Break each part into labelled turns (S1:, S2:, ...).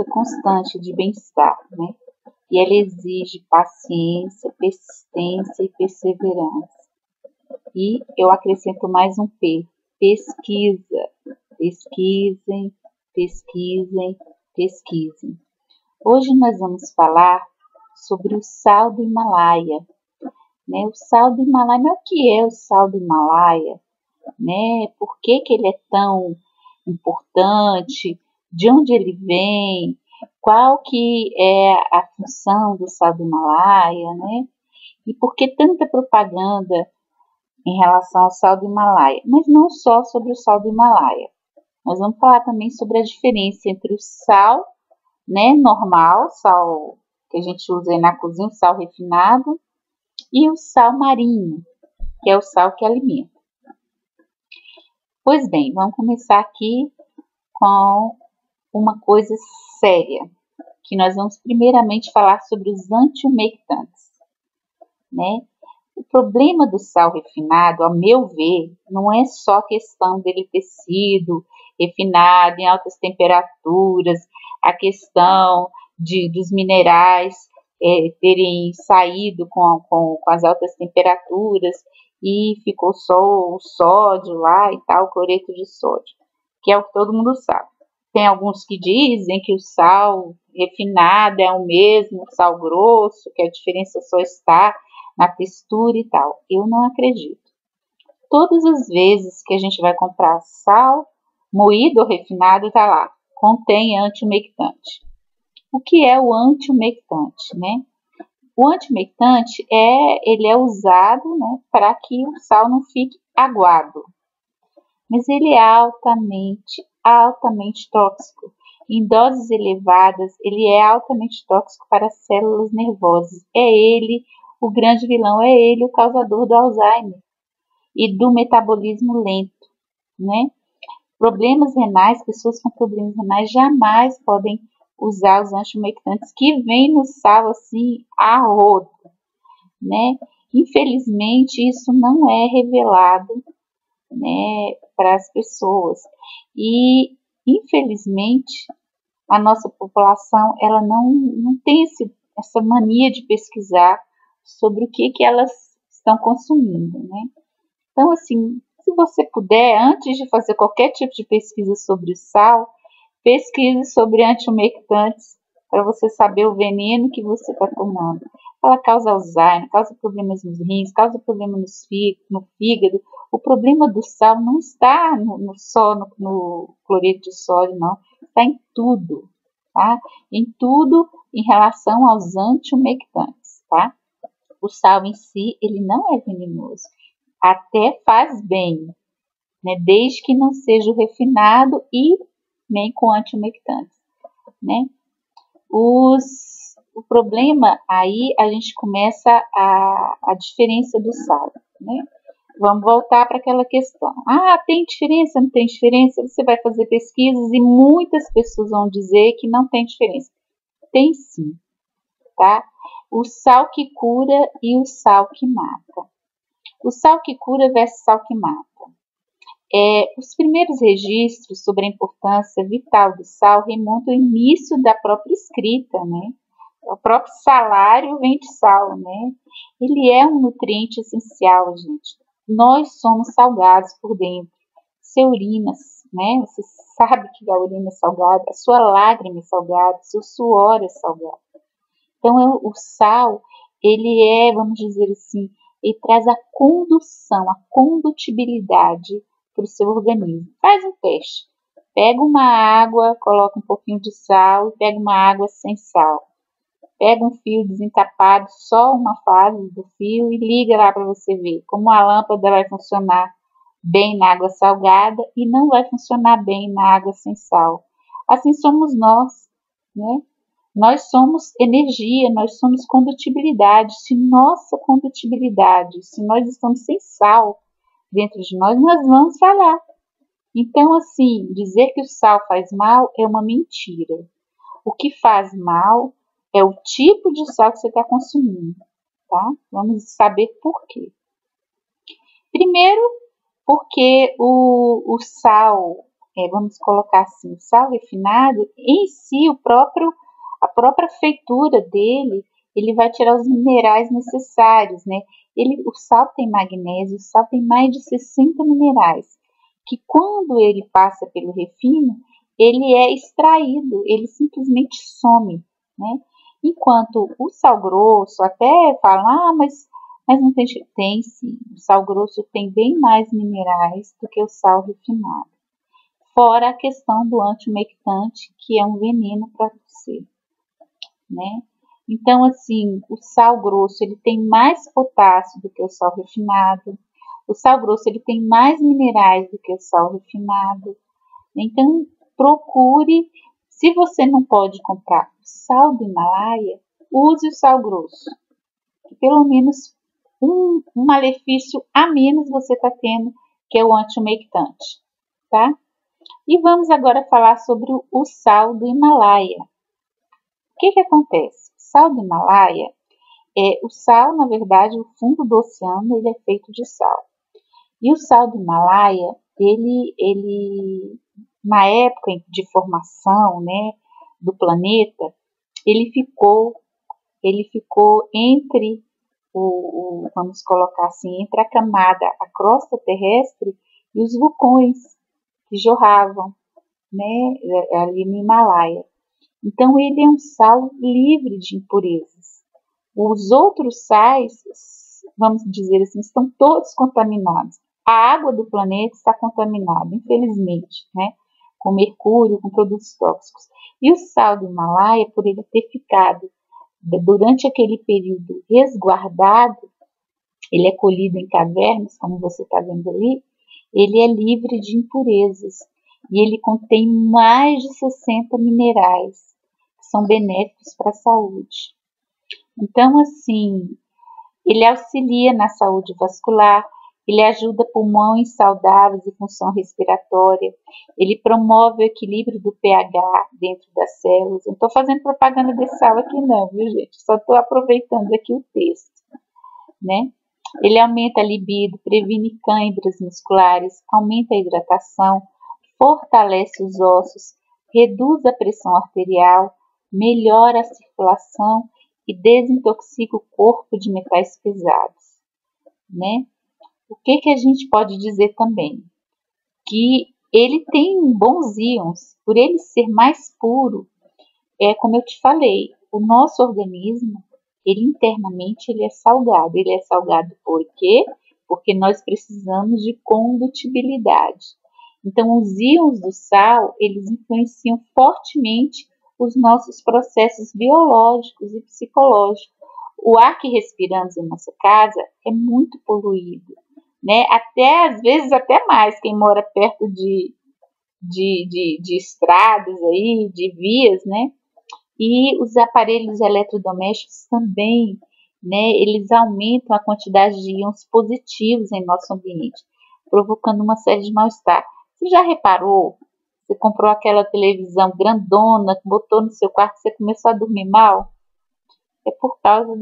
S1: constante de bem-estar, né? E ela exige paciência, persistência e perseverança. E eu acrescento mais um P, pesquisa. Pesquisem, pesquisem, pesquisem. Hoje nós vamos falar sobre o sal do Himalaia, né? O sal do Himalaia, mas o que é o sal do Himalaia, né? Por que ele é tão importante? De onde ele vem? Qual que é a função do sal do Himalaia, né? E por que tanta propaganda em relação ao sal do Himalaia? Mas não só sobre o sal do Himalaia. Nós vamos falar também sobre a diferença entre o sal, né, normal, sal que a gente usa aí na cozinha, o sal refinado, e o sal marinho, que é o sal que alimenta. Pois bem, vamos começar aqui com uma coisa séria, que nós vamos primeiramente falar sobre os antiumectantes, né? O problema do sal refinado, ao meu ver, não é só a questão dele ter sido refinado em altas temperaturas, a questão dos minerais terem saído com as altas temperaturas e ficou só o sódio lá e tal, o cloreto de sódio, que é o que todo mundo sabe. Tem alguns que dizem que o sal refinado é o mesmo sal grosso, que a diferença só está na textura e tal. Eu não acredito. Todas as vezes que a gente vai comprar sal moído ou refinado, tá lá, contém antiumectante. O que é o antiumectante, né? O antiumectante ele é usado, né, para que o sal não fique aguado. Mas ele é altamente tóxico. Em doses elevadas, ele é altamente tóxico para as células nervosas. É ele o grande vilão, é ele o causador do Alzheimer e do metabolismo lento, né? Problemas renais, pessoas com problemas renais jamais podem usar os antiumectantes que vêm no sal assim a rodo, né? Infelizmente, isso não é revelado, né, para as pessoas. E, infelizmente, a nossa população ela não tem essa mania de pesquisar sobre o que elas estão consumindo, né? Então, assim, se você puder, antes de fazer qualquer tipo de pesquisa sobre o sal, pesquise sobre antiumectantes para você saber o veneno que você está tomando. Ela causa Alzheimer, causa problemas nos rins, causa problemas no fígado. O problema do sal não está só no cloreto de sódio, não. Está em tudo, tá? Em tudo em relação aos antiumectantes, tá? O sal em si, ele não é venenoso. Até faz bem, né? Desde que não seja refinado e nem com antiumectantes, né? O problema aí a gente começa a diferença do sal, né? Vamos voltar para aquela questão. Ah, tem diferença? Não tem diferença? Você vai fazer pesquisas e muitas pessoas vão dizer que não tem diferença. Tem sim, tá? O sal que cura e o sal que mata. O sal que cura versus sal que mata. Os primeiros registros sobre a importância vital do sal remontam ao início da própria escrita, né? O próprio salário vem de sal, né? Ele é um nutriente essencial, gente. Nós somos salgados por dentro. Você urina, né? Você sabe que a urina é salgada, a sua lágrima é salgada, seu suor é salgado. Então, o sal, ele vamos dizer assim, ele traz a condução, a condutibilidade para o seu organismo. Faz um teste. Pega uma água, coloca um pouquinho de sal e pega uma água sem sal. Pega um fio desencapado, só uma fase do fio e liga lá para você ver como a lâmpada vai funcionar bem na água salgada e não vai funcionar bem na água sem sal. Assim somos nós, né? Nós somos energia, nós somos condutibilidade. Se nossa condutibilidade, se nós estamos sem sal dentro de nós vamos falhar. Então, assim, dizer que o sal faz mal é uma mentira. O que faz mal é o tipo de sal que você está consumindo, tá? Vamos saber por quê. Primeiro, porque o sal vamos colocar assim, o sal refinado, em si, a própria feitura dele, ele vai tirar os minerais necessários, né? O sal tem magnésio, o sal tem mais de 60 minerais, que quando ele passa pelo refino, ele é extraído, ele simplesmente some, né? Enquanto o sal grosso, até falam, mas não tem, tem sim, o sal grosso tem bem mais minerais do que o sal refinado. Fora a questão do antiumectante, que é um veneno para você, né? Então, assim, o sal grosso, ele tem mais potássio do que o sal refinado. O sal grosso, ele tem mais minerais do que o sal refinado. Então, procure, se você não pode comprar sal do Himalaia, use o sal grosso. Que pelo menos um malefício a menos você está tendo, que é o antiumectante, tá? E vamos agora falar sobre o sal do Himalaia. O que acontece? O sal do Himalaia, o sal, na verdade, o fundo do oceano, ele é feito de sal. E o sal do Himalaia, ele na época de formação, né, do planeta, ele ficou entre vamos colocar assim, entre a camada, a crosta terrestre e os vulcões que jorravam, né, ali no Himalaia. Então, ele é um sal livre de impurezas. Os outros sais, vamos dizer assim, estão todos contaminados. A água do planeta está contaminada, infelizmente, né, com mercúrio, com produtos tóxicos. E o sal do Himalaia, por ele ter ficado durante aquele período resguardado, ele é colhido em cavernas, como você está vendo ali, ele é livre de impurezas e ele contém mais de 60 minerais que são benéficos para a saúde. Então, assim, ele auxilia na saúde vascular, ele ajuda pulmões saudáveis e função respiratória, ele promove o equilíbrio do pH dentro das células. Não estou fazendo propaganda de sal aqui não, viu, gente? Só estou aproveitando aqui o texto, né? Ele aumenta a libido, previne câimbras musculares, aumenta a hidratação, fortalece os ossos, reduz a pressão arterial, melhora a circulação e desintoxica o corpo de metais pesados, né? O que a gente pode dizer também? Que ele tem bons íons, por ele ser mais puro, como eu te falei, o nosso organismo, ele internamente ele é salgado. Ele é salgado por quê? Porque nós precisamos de condutibilidade. Então, os íons do sal, eles influenciam fortemente os nossos processos biológicos e psicológicos. O ar que respiramos em nossa casa é muito poluído, né? Até, às vezes, até mais, quem mora perto de estradas aí, de vias, né? E os aparelhos eletrodomésticos também, né? Eles aumentam a quantidade de íons positivos em nosso ambiente, provocando uma série de mal-estar. Você já reparou? Você comprou aquela televisão grandona, botou no seu quarto, você começou a dormir mal? É por causa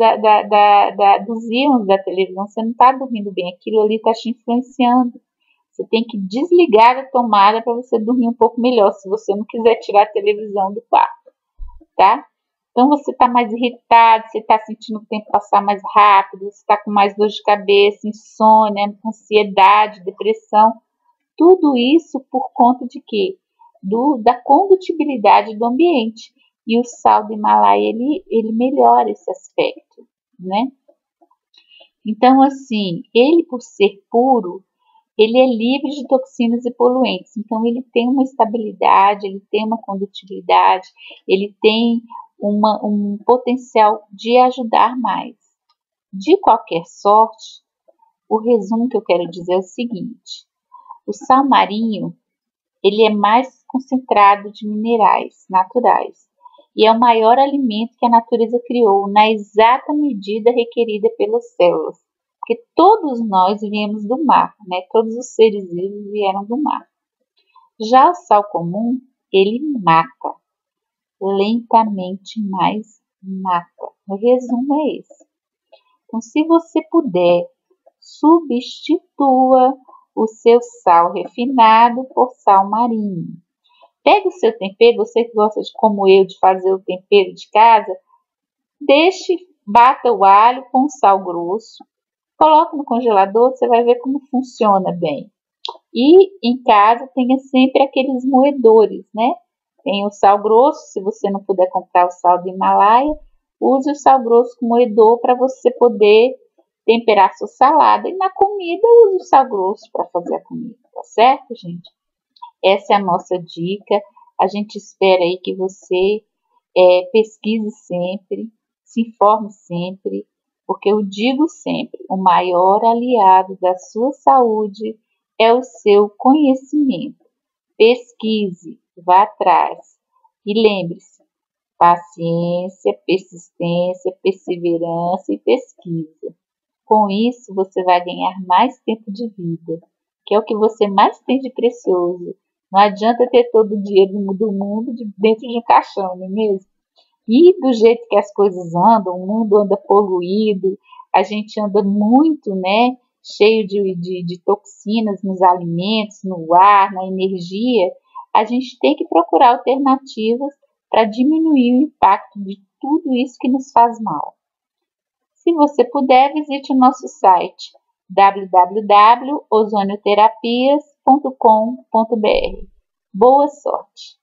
S1: dos íons da televisão. Você não está dormindo bem, aquilo ali está te influenciando. Você tem que desligar a tomada para você dormir um pouco melhor, se você não quiser tirar a televisão do quarto, tá? Então você está mais irritado, você está sentindo o tempo passar mais rápido, você está com mais dor de cabeça, insônia, ansiedade, depressão. Tudo isso por conta de quê? Da condutibilidade do ambiente. E o sal do Himalaia, ele melhora esse aspecto, né? Então, assim, ele por ser puro, ele é livre de toxinas e poluentes. Então, ele tem uma estabilidade, ele tem uma condutibilidade, ele tem um potencial de ajudar mais. De qualquer sorte, o resumo que eu quero dizer é o seguinte: o sal marinho, ele é mais concentrado de minerais naturais e é o maior alimento que a natureza criou na exata medida requerida pelas células, porque todos nós viemos do mar, né? Todos os seres vivos vieram do mar. Já o sal comum, ele mata, lentamente, mas mata. O resumo é esse. Então, se você puder, substitua o seu sal refinado por sal marinho. Pega o seu tempero, você que gosta como eu de fazer o tempero de casa, bata o alho com sal grosso, coloque no congelador, você vai ver como funciona bem. E em casa tenha sempre aqueles moedores, né? Tem o sal grosso, se você não puder comprar o sal do Himalaia, use o sal grosso com moedor para você poder temperar sua salada. E na comida, use o sal grosso para fazer a comida, tá certo, gente? Essa é a nossa dica. A gente espera aí que você pesquise sempre, se informe sempre, porque eu digo sempre, o maior aliado da sua saúde é o seu conhecimento. Pesquise, vá atrás e lembre-se, paciência, persistência, perseverança e pesquisa. Com isso, você vai ganhar mais tempo de vida, que é o que você mais tem de precioso. Não adianta ter todo o dinheiro do mundo dentro de um caixão, não é mesmo? E do jeito que as coisas andam, o mundo anda poluído, a gente anda muito, né? Cheio de toxinas nos alimentos, no ar, na energia. A gente tem que procurar alternativas para diminuir o impacto de tudo isso que nos faz mal. Se você puder, visite o nosso site www.ozonioterapias.com.br. Boa sorte!